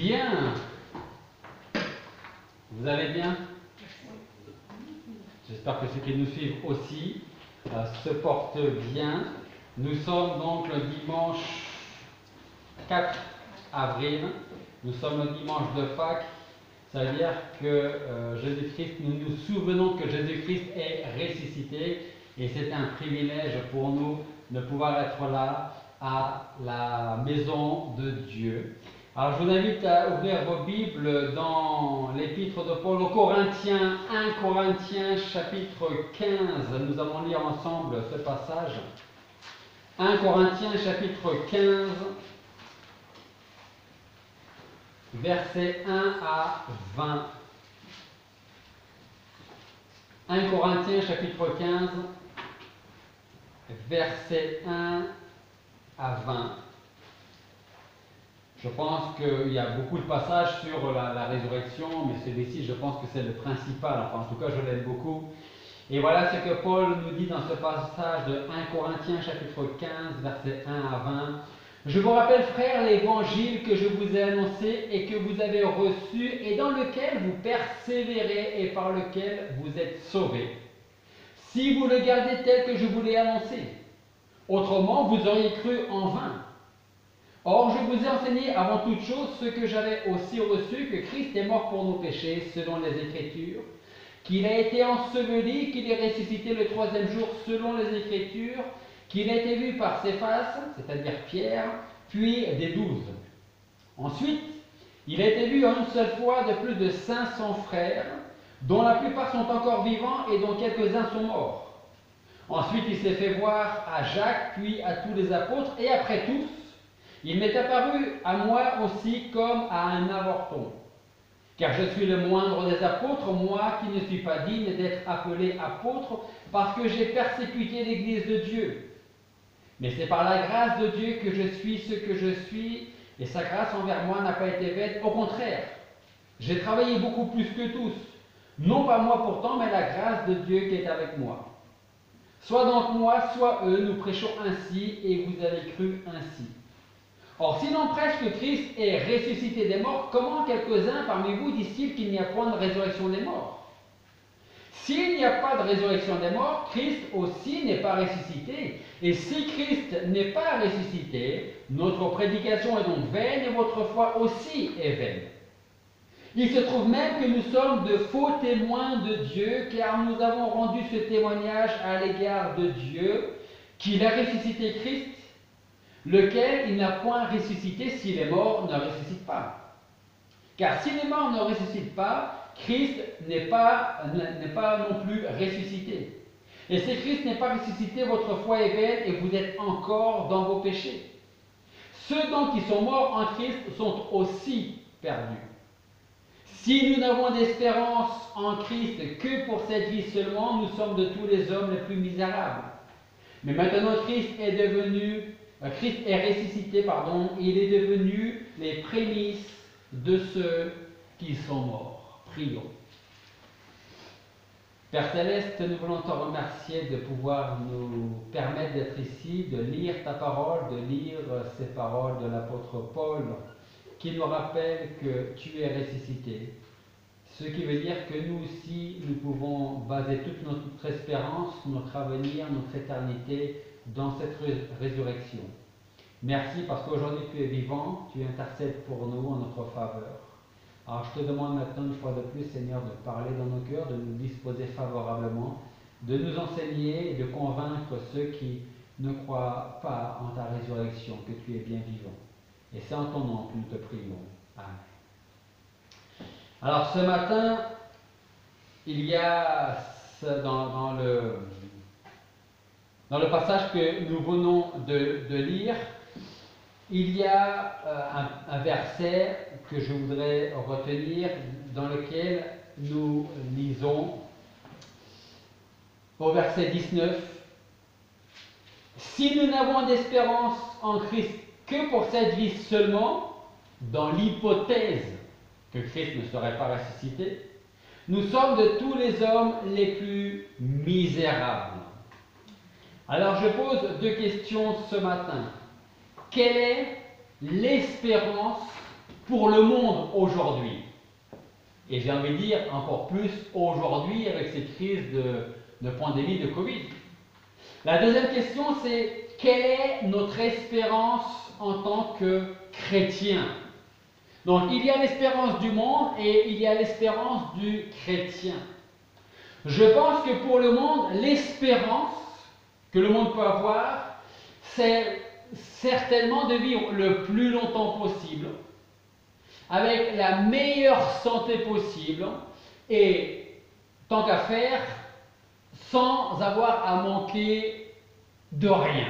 Bien. Vous allez bien? J'espère que ceux qui nous suivent aussi se portent bien. Nous sommes donc le dimanche 4 avril. Nous sommes le dimanche de Pâques. Ça veut dire que Jésus-Christ, nous nous souvenons que Jésus-Christ est ressuscité. Et c'est un privilège pour nous de pouvoir être là à la maison de Dieu. Alors je vous invite à ouvrir vos Bibles dans l'épître de Paul aux Corinthiens, 1 Corinthiens chapitre 15. Nous allons lire ensemble ce passage. 1 Corinthiens chapitre 15, versets 1 à 20. 1 Corinthiens chapitre 15, versets 1 à 20. Je pense qu'il y a beaucoup de passages sur la résurrection, mais celui-ci, je pense que c'est le principal. Enfin, en tout cas, je l'aime beaucoup. Et voilà ce que Paul nous dit dans ce passage de 1 Corinthiens, chapitre 15, versets 1 à 20. « Je vous rappelle, frères, l'évangile que je vous ai annoncé et que vous avez reçu et dans lequel vous persévérez et par lequel vous êtes sauvés, si vous le gardez tel que je vous l'ai annoncé. Autrement, vous auriez cru en vain. Or, je vous ai enseigné avant toute chose ce que j'avais aussi reçu, que Christ est mort pour nos péchés, selon les Écritures, qu'il a été enseveli, qu'il est ressuscité le troisième jour, selon les Écritures, qu'il a été vu par Céphas, c'est-à-dire Pierre, puis des 12. Ensuite, il a été vu en une seule fois de plus de 500 frères, dont la plupart sont encore vivants et dont quelques-uns sont morts. Ensuite, il s'est fait voir à Jacques, puis à tous les apôtres, et après tous, il m'est apparu à moi aussi comme à un avorton. Car je suis le moindre des apôtres, moi qui ne suis pas digne d'être appelé apôtre, parce que j'ai persécuté l'Église de Dieu. Mais c'est par la grâce de Dieu que je suis ce que je suis, et sa grâce envers moi n'a pas été vaine. Au contraire, j'ai travaillé beaucoup plus que tous. Non pas moi pourtant, mais la grâce de Dieu qui est avec moi. Soit donc moi, soit eux, nous prêchons ainsi, et vous avez cru ainsi. Or, si l'on prêche que Christ est ressuscité des morts, comment quelques-uns parmi vous disent-ils qu'il n'y a point de résurrection des morts? S'il n'y a pas de résurrection des morts, Christ aussi n'est pas ressuscité. Et si Christ n'est pas ressuscité, notre prédication est donc vaine et votre foi aussi est vaine. Il se trouve même que nous sommes de faux témoins de Dieu, car nous avons rendu ce témoignage à l'égard de Dieu, qu'il a ressuscité Christ, lequel il n'a point ressuscité si les morts ne ressuscitent pas. Car si les morts ne ressuscitent pas, Christ n'est pas non plus ressuscité. Et si Christ n'est pas ressuscité, votre foi est vaine et vous êtes encore dans vos péchés. Ceux donc qui sont morts en Christ sont aussi perdus. Si nous n'avons d'espérance en Christ que pour cette vie seulement, nous sommes de tous les hommes les plus misérables. Mais maintenant Christ est ressuscité, il est devenu les prémices de ceux qui sont morts. Prions. Père Céleste, nous voulons te remercier de pouvoir nous permettre d'être ici, de lire ta parole, de lire ces paroles de l'apôtre Paul, qui nous rappelle que tu es ressuscité. Ce qui veut dire que nous aussi, nous pouvons baser toute notre espérance, notre avenir, notre éternité dans cette résurrection. Merci parce qu'aujourd'hui tu es vivant, tu intercèdes pour nous en notre faveur. Alors je te demande maintenant une fois de plus, Seigneur, de parler dans nos cœurs, de nous disposer favorablement, de nous enseigner et de convaincre ceux qui ne croient pas en ta résurrection, que tu es bien vivant. Et c'est en ton nom que nous te prions. Amen. Alors ce matin, il y a dans le passage que nous venons de lire, il y a un verset que je voudrais retenir dans lequel nous lisons au verset 19. Si nous n'avons d'espérance en Christ que pour cette vie seulement, dans l'hypothèse que Christ ne serait pas ressuscité, nous sommes de tous les hommes les plus misérables. Alors je pose deux questions ce matin. Quelle est l'espérance pour le monde aujourd'hui. Et j'ai envie de dire encore plus aujourd'hui avec cette crise de pandémie de Covid. La deuxième question, c'est quelle est notre espérance en tant que chrétien? Donc il y a l'espérance du monde et il y a l'espérance du chrétien. Je pense que pour le monde, l'espérance que le monde peut avoir, c'est certainement de vivre le plus longtemps possible, avec la meilleure santé possible, et tant qu'à faire, sans avoir à manquer de rien.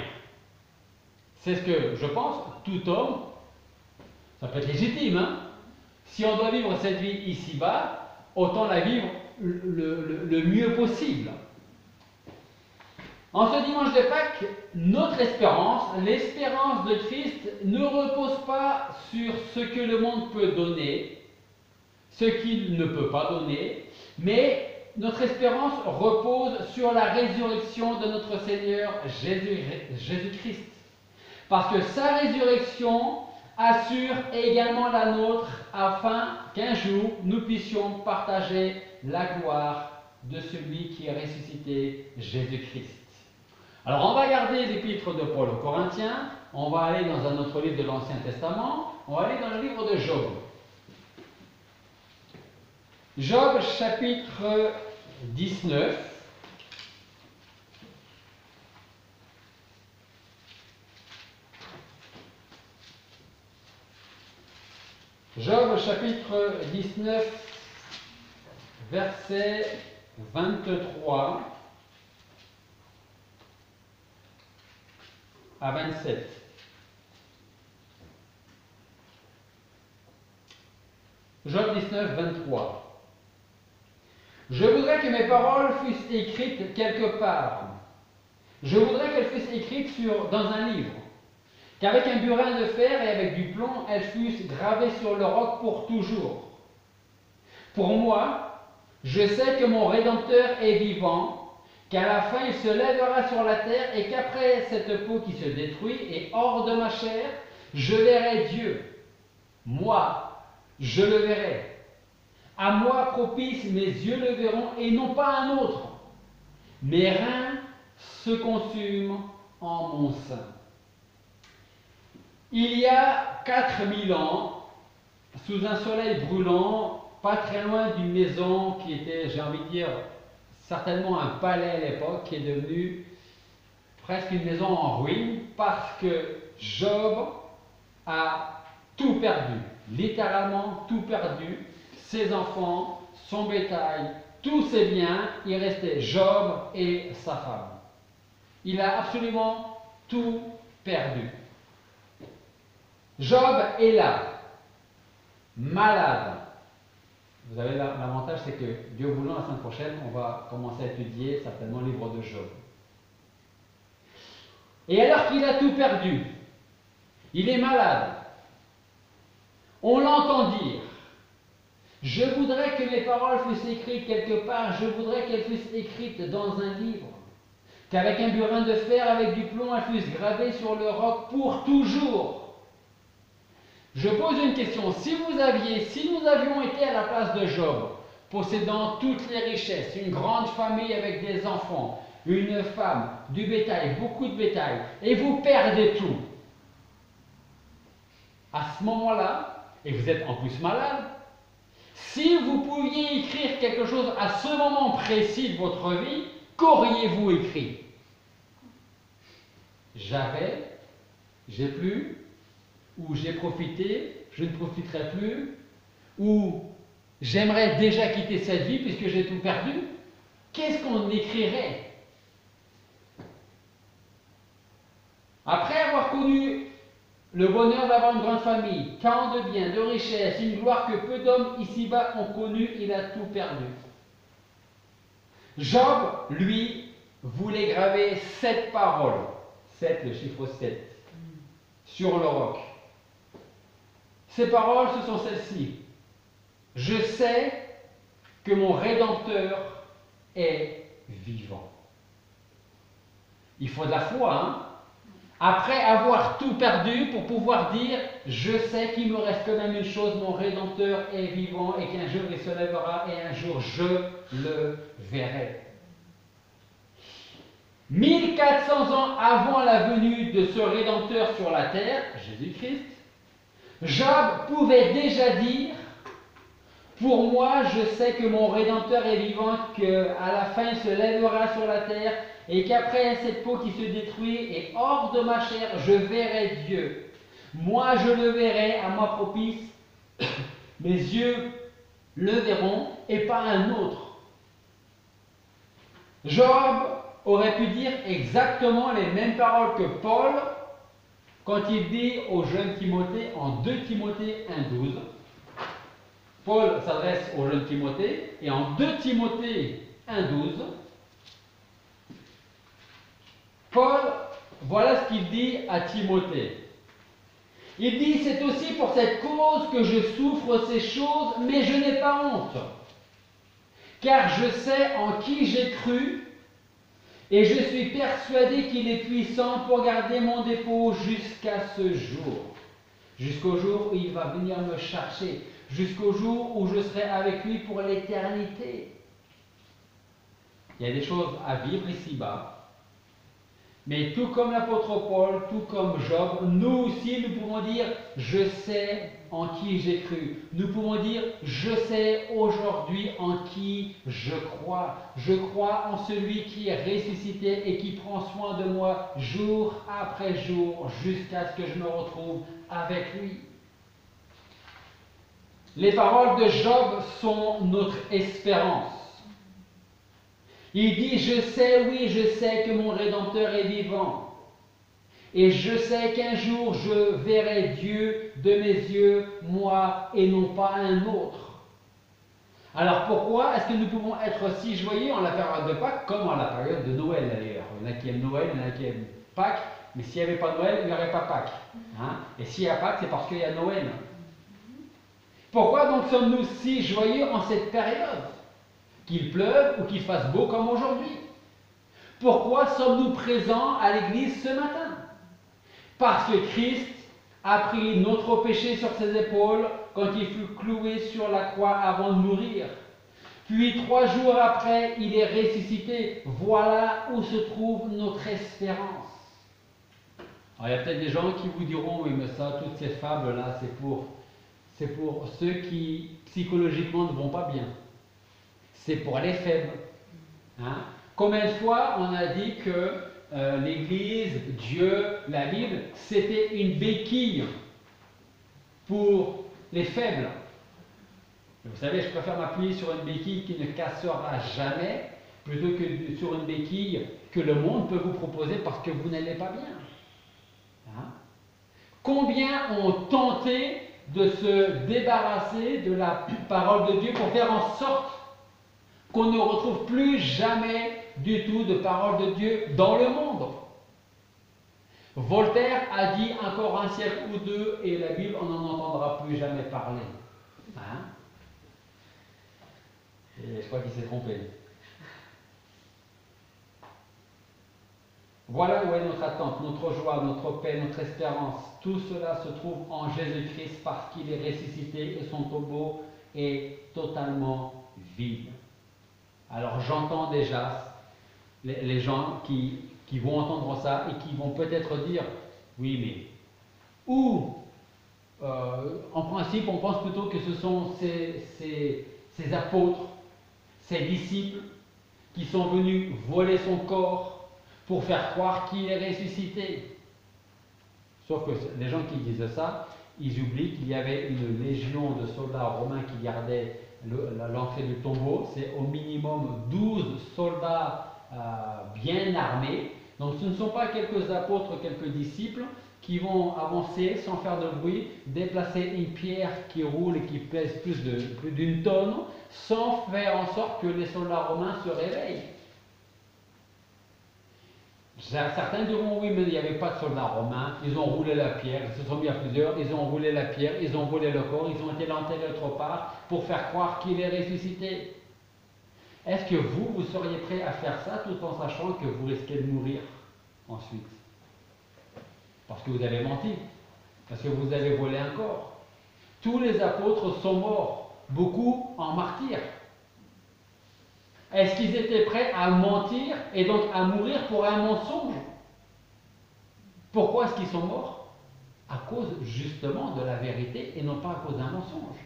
C'est ce que je pense, tout homme, ça peut être légitime, hein? Si on doit vivre cette vie ici-bas, autant la vivre le mieux possible. En ce dimanche de Pâques, notre espérance, l'espérance de Christ, ne repose pas sur ce que le monde peut donner, ce qu'il ne peut pas donner, mais notre espérance repose sur la résurrection de notre Seigneur Jésus-Christ. Parce que sa résurrection assure également la nôtre afin qu'un jour nous puissions partager la gloire de celui qui est ressuscité, Jésus-Christ. Alors on va garder l'épître de Paul aux Corinthiens, on va aller dans un autre livre de l'Ancien Testament, on va aller dans le livre de Job. Job chapitre 19. Job chapitre 19, verset 23 à 27. Job 19, 23. Je voudrais que mes paroles fussent écrites quelque part. Je voudrais qu'elles fussent écrites dans un livre, qu'avec un burin de fer et avec du plomb, elles fussent gravées sur le roc pour toujours. Pour moi, je sais que mon Rédempteur est vivant, qu'à la fin il se lèvera sur la terre et qu'après cette peau qui se détruit et hors de ma chair, je verrai Dieu. Moi, je le verrai. À moi propice, mes yeux le verront et non pas un autre. Mes reins se consument en mon sein. Il y a 4000 ans, sous un soleil brûlant, pas très loin d'une maison qui était, j'ai envie de dire, certainement un palais à l'époque, qui est devenu presque une maison en ruine, parce que Job a tout perdu, littéralement tout perdu, ses enfants, son bétail, tous ses biens, il restait Job et sa femme. Il a absolument tout perdu. Job est là, malade. Vous avez l'avantage, c'est que Dieu voulant, la semaine prochaine, on va commencer à étudier certainement le livre de Job. Et alors qu'il a tout perdu, il est malade. On l'entend dire, je voudrais que mes paroles fussent écrites quelque part, je voudrais qu'elles fussent écrites dans un livre, qu'avec un burin de fer, avec du plomb, elles fussent gravées sur le roc pour toujours. Je pose une question, si nous avions été à la place de Job, possédant toutes les richesses, une grande famille avec des enfants, une femme, du bétail, beaucoup de bétail, et vous perdez tout, à ce moment-là, et vous êtes en plus malade, si vous pouviez écrire quelque chose à ce moment précis de votre vie, qu'auriez-vous écrit? J'ai plus, ou j'ai profité, je ne profiterai plus, ou j'aimerais déjà quitter cette vie puisque j'ai tout perdu. Qu'est-ce qu'on écrirait? Après avoir connu le bonheur d'avoir une grande famille, tant de biens, de richesses, une gloire que peu d'hommes ici-bas ont connue, il a tout perdu. Job, lui, voulait graver 7 paroles, 7, le chiffre 7, sur le roc. Ces paroles, ce sont celles-ci. Je sais que mon Rédempteur est vivant. Il faut de la foi, hein? après avoir tout perdu pour pouvoir dire, je sais qu'il me reste quand même une chose, mon Rédempteur est vivant et qu'un jour il se lèvera et un jour je le verrai. 1400 ans avant la venue de ce Rédempteur sur la terre, Jésus-Christ, Job pouvait déjà dire, pour moi, je sais que mon Rédempteur est vivant, qu'à la fin il se lèvera sur la terre et qu'après cette peau qui se détruit et hors de ma chair, je verrai Dieu. Moi, je le verrai à moi propice, mes yeux le verront et pas un autre. Job aurait pu dire exactement les mêmes paroles que Paul quand il dit au jeune Timothée en 2 Timothée 1,12. Paul s'adresse au jeune Timothée et en 2 Timothée 1,12, Paul, voilà ce qu'il dit à Timothée. Il dit, c'est aussi pour cette cause que je souffre ces choses, mais je n'ai pas honte. Car je sais en qui j'ai cru, et je suis persuadé qu'il est puissant pour garder mon dépôt jusqu'à ce jour. Jusqu'au jour où il va venir me chercher. Jusqu'au jour où je serai avec lui pour l'éternité. Il y a des choses à vivre ici-bas. Mais tout comme l'apôtre Paul, tout comme Job, nous aussi nous pouvons dire « Je sais en qui j'ai cru ». Nous pouvons dire « Je sais aujourd'hui en qui je crois ». Je crois en celui qui est ressuscité et qui prend soin de moi jour après jour jusqu'à ce que je me retrouve avec lui. Les paroles de Job sont notre espérance. Il dit, je sais, oui, je sais que mon Rédempteur est vivant. Et je sais qu'un jour je verrai Dieu de mes yeux, moi, et non pas un autre. Alors pourquoi est-ce que nous pouvons être si joyeux en la période de Pâques, comme en la période de Noël d'ailleurs? Il y en a qui aiment Noël, il y en a qui aiment Pâques, mais s'il n'y avait pas Noël, il n'y aurait pas Pâques. Hein? Et s'il y a Pâques, c'est parce qu'il y a Noël. Pourquoi donc sommes-nous si joyeux en cette période? Qu'il pleuve ou qu'il fasse beau comme aujourd'hui. Pourquoi sommes-nous présents à l'église ce matin? Parce que Christ a pris notre péché sur ses épaules quand il fut cloué sur la croix avant de mourir. Puis 3 jours après, il est ressuscité. Voilà où se trouve notre espérance. Alors, il y a peut-être des gens qui vous diront, oui mais ça, toutes ces fables-là, c'est pour ceux qui psychologiquement ne vont pas bien. C'est pour les faibles. Hein? Combien de fois on a dit que l'Église, Dieu, la Bible, c'était une béquille pour les faibles. Vous savez, je préfère m'appuyer sur une béquille qui ne cassera jamais plutôt que sur une béquille que le monde peut vous proposer parce que vous n'allez pas bien. Hein? Combien ont tenté de se débarrasser de la parole de Dieu pour faire en sorte qu'on ne retrouve plus jamais du tout de parole de Dieu dans le monde. Voltaire a dit encore un siècle ou deux et la Bible, on n'en entendra plus jamais parler. Hein? Et je crois qu'il s'est trompé. Voilà où est notre attente, notre joie, notre paix, notre espérance. Tout cela se trouve en Jésus-Christ parce qu'il est ressuscité et son tombeau est totalement vide. Alors j'entends déjà les gens qui vont entendre ça et qui vont peut-être dire, oui mais, ou en principe on pense plutôt que ce sont ces apôtres, ces disciples qui sont venus voler son corps pour faire croire qu'il est ressuscité. Sauf que les gens qui disent ça, ils oublient qu'il y avait une légion de soldats romains qui gardaient l'entrée du tombeau. C'est au minimum 12 soldats bien armés. Donc ce ne sont pas quelques apôtres, quelques disciples qui vont avancer sans faire de bruit, déplacer une pierre qui roule et qui pèse plus d'une tonne, sans faire en sorte que les soldats romains se réveillent. Certains diront oui, mais il n'y avait pas de soldats romains, ils ont roulé la pierre, ils se sont mis à plusieurs, ils ont roulé la pierre, ils ont volé le corps, ils ont été l'enterrer autre part pour faire croire qu'il est ressuscité. Est-ce que vous seriez prêt à faire ça tout en sachant que vous risquez de mourir ensuite? Parce que vous avez menti, parce que vous avez volé un corps. Tous les apôtres sont morts, beaucoup en martyrs. Est-ce qu'ils étaient prêts à mentir et donc à mourir pour un mensonge? Pourquoi est-ce qu'ils sont morts? À cause justement de la vérité et non pas à cause d'un mensonge.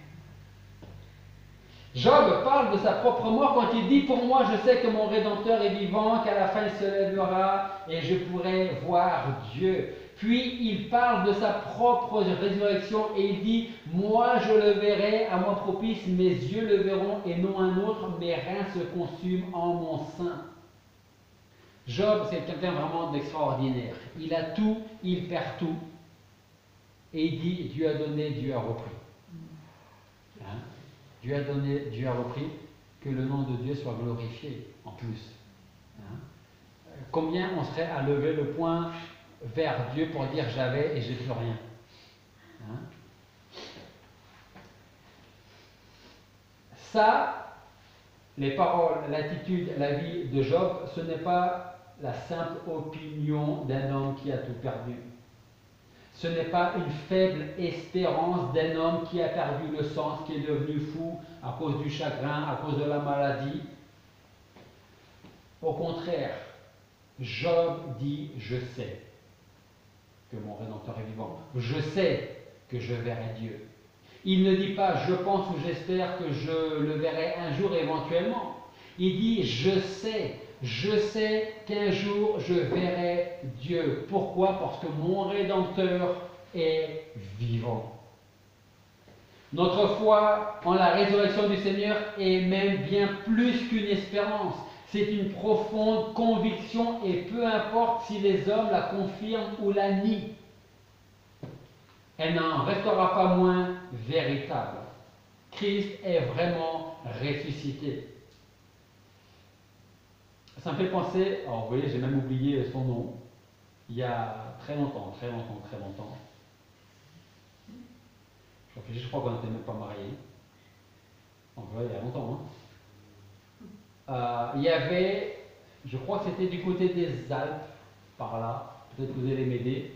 Job parle de sa propre mort quand il dit « Pour moi, je sais que mon Rédempteur est vivant, qu'à la fin il se lèvera et je pourrai voir Dieu. » Puis il parle de sa propre résurrection et il dit « Moi, je le verrai à moi propice, mes yeux le verront et non un autre, mes reins se consument en mon sein. » Job, c'est quelqu'un vraiment d'extraordinaire. Il a tout, il perd tout. Et il dit « Dieu a donné, Dieu a repris. » Hein? Dieu a donné, Dieu a repris, que le nom de Dieu soit glorifié en plus. Hein? Combien on serait à lever le poing vers Dieu pour dire j'avais et j'ai plus rien. Hein? Ça, les paroles, l'attitude, la vie de Job, ce n'est pas la simple opinion d'un homme qui a tout perdu. Ce n'est pas une faible espérance d'un homme qui a perdu le sens, qui est devenu fou à cause du chagrin, à cause de la maladie. Au contraire, Job dit « Je sais que mon Rédempteur est vivant. Je sais que je verrai Dieu. » Il ne dit pas « Je pense ou j'espère que je le verrai un jour éventuellement. » Il dit « Je sais qu'un jour je verrai Dieu. » Pourquoi? Parce que mon Rédempteur est vivant. Notre foi en la résurrection du Seigneur est même bien plus qu'une espérance. C'est une profonde conviction et peu importe si les hommes la confirment ou la nient, elle n'en restera pas moins véritable. Christ est vraiment ressuscité. Ça me fait penser, alors vous voyez, j'ai même oublié son nom, il y a très longtemps. Je crois qu'on n'était même pas mariés. Donc voilà, il y a longtemps. Il y avait, je crois que c'était du côté des Alpes, par là, peut-être que vous allez m'aider,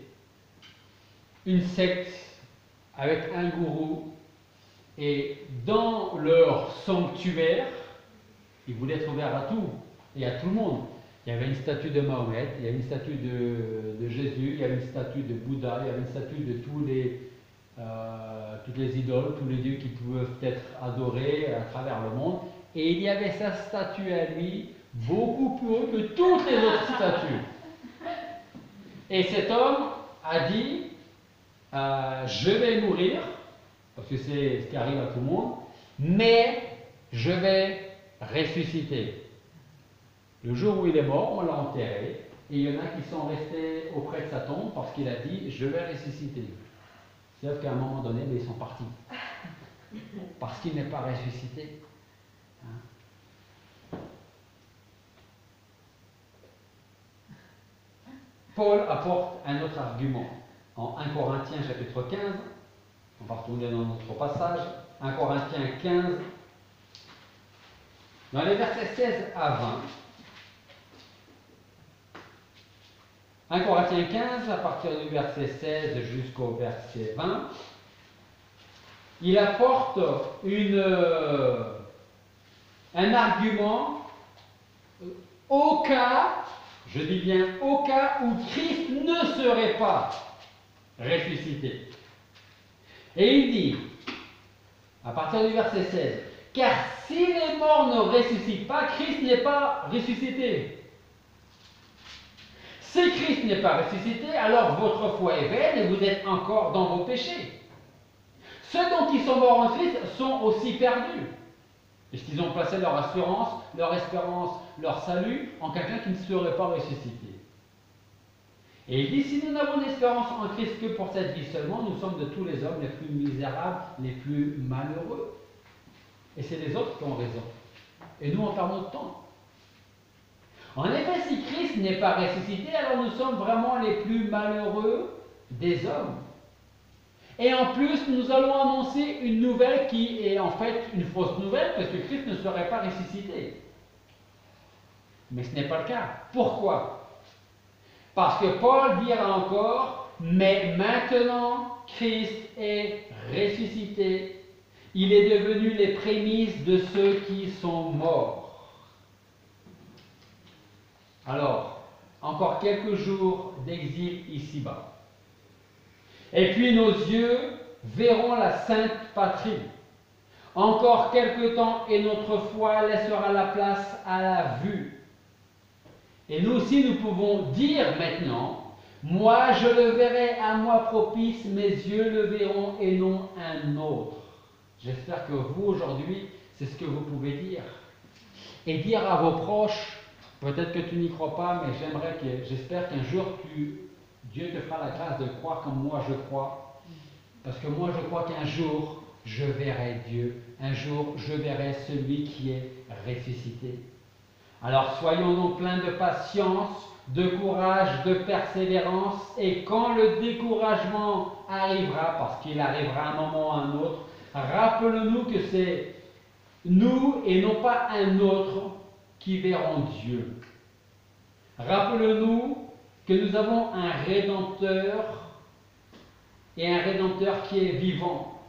une secte avec un gourou, et dans leur sanctuaire, ils voulaient être ouverts à tout et à tout le monde. Il y avait une statue de Mahomet, il y avait une statue de Jésus, il y avait une statue de Bouddha, il y avait une statue de toutes les idoles, tous les dieux qui peuvent être adorés à travers le monde. Et il y avait sa statue à lui, beaucoup plus haut que toutes les autres statues. Et cet homme a dit, je vais mourir, parce que c'est ce qui arrive à tout le monde, mais je vais ressusciter. Le jour où il est mort, on l'a enterré, et il y en a qui sont restés auprès de sa tombe parce qu'il a dit, je vais ressusciter. C'est-à-dire qu'à un moment donné, mais ils sont partis. Parce qu'il n'est pas ressuscité. Paul apporte un autre argument. En 1 Corinthiens chapitre 15, on va retourner dans notre passage, 1 Corinthiens 15, dans les versets 16 à 20, 1 Corinthiens 15, à partir du verset 16 jusqu'au verset 20, il apporte un argument au cas, je dis bien au cas où Christ ne serait pas ressuscité. Et il dit, à partir du verset 16, « Car si les morts ne ressuscitent pas, Christ n'est pas ressuscité. Si Christ n'est pas ressuscité, alors votre foi est vaine et vous êtes encore dans vos péchés. Ceux dont ils sont morts en Christ sont aussi perdus, puisqu'ils ont placé leur assurance, leur espérance, leur salut en quelqu'un qui ne serait pas ressuscité. » Et il dit, si nous n'avons d'espérance en Christ que pour cette vie seulement, nous sommes de tous les hommes les plus misérables, les plus malheureux. Et c'est les autres qui ont raison. Et nous, on perd notre temps. En effet, si Christ n'est pas ressuscité, alors nous sommes vraiment les plus malheureux des hommes. Et en plus, nous allons annoncer une nouvelle qui est en fait une fausse nouvelle, parce que Christ ne serait pas ressuscité. Mais ce n'est pas le cas. Pourquoi? Parce que Paul dira encore, Mais maintenant, Christ est ressuscité. Il est devenu les prémices de ceux qui sont morts. Alors, encore quelques jours d'exil ici-bas. Et puis nos yeux verront la Sainte Patrie. Encore quelque temps et notre foi laissera la place à la vue. Et nous aussi, nous pouvons dire maintenant, moi je le verrai à moi propice, mes yeux le verront et non un autre. J'espère que vous aujourd'hui, c'est ce que vous pouvez dire. Et dire à vos proches, peut-être que tu n'y crois pas, mais j'espère qu'un jour Dieu te fera la grâce de croire comme moi je crois. Parce que moi je crois qu'un jour, je verrai Dieu. Un jour, je verrai celui qui est ressuscité. Alors soyons donc pleins de patience, de courage, de persévérance, et quand le découragement arrivera, parce qu'il arrivera à un moment ou à un autre, rappelons-nous que c'est nous et non pas un autre qui verront Dieu. Rappelons-nous que nous avons un Rédempteur et un Rédempteur qui est vivant.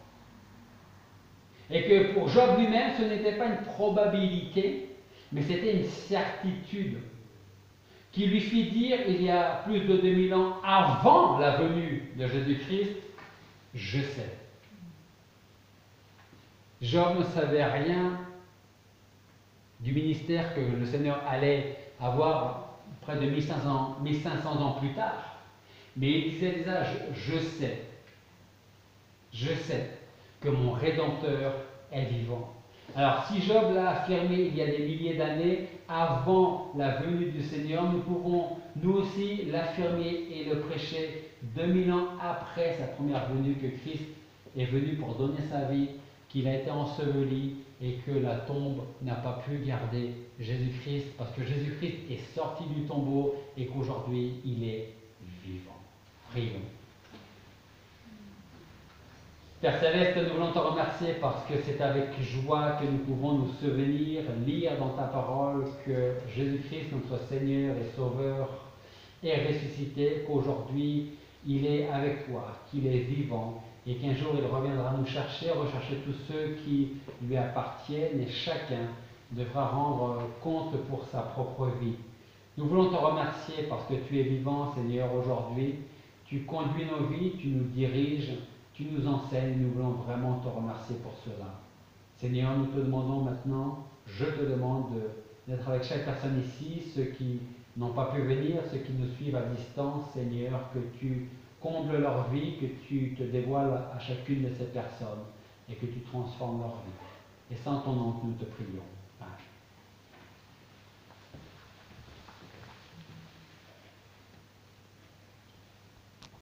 Et que pour Job lui-même, ce n'était pas une probabilité, mais c'était une certitude qui lui fit dire, il y a plus de 2000 ans, avant la venue de Jésus-Christ, je sais. Job ne savait rien du ministère que le Seigneur allait avoir près de 1500 ans plus tard. Mais il disait déjà, je sais que mon Rédempteur est vivant. Alors si Job l'a affirmé il y a des milliers d'années, avant la venue du Seigneur, nous pouvons nous aussi l'affirmer et le prêcher 2000 ans après sa première venue, que Christ est venu pour donner sa vie, qu'il a été enseveli et que la tombe n'a pas pu garder Jésus-Christ, parce que Jésus-Christ est sorti du tombeau et qu'aujourd'hui il est vivant. Prions. Père Céleste, nous voulons te remercier parce que c'est avec joie que nous pouvons nous souvenir, lire dans ta parole que Jésus-Christ, notre Seigneur et Sauveur, est ressuscité, qu'aujourd'hui il est avec toi, qu'il est vivant et qu'un jour il reviendra nous chercher, rechercher tous ceux qui lui appartiennent et chacun devra rendre compte pour sa propre vie. Nous voulons te remercier parce que tu es vivant, Seigneur, aujourd'hui. Tu conduis nos vies, tu nous diriges. Tu nous enseignes, nous voulons vraiment te remercier pour cela. Seigneur, nous te demandons maintenant, je te demande d'être avec chaque personne ici, ceux qui n'ont pas pu venir, ceux qui nous suivent à distance, Seigneur, que tu combles leur vie, que tu te dévoiles à chacune de ces personnes et que tu transformes leur vie. Et c'est en ton nom que nous te prions. Amen.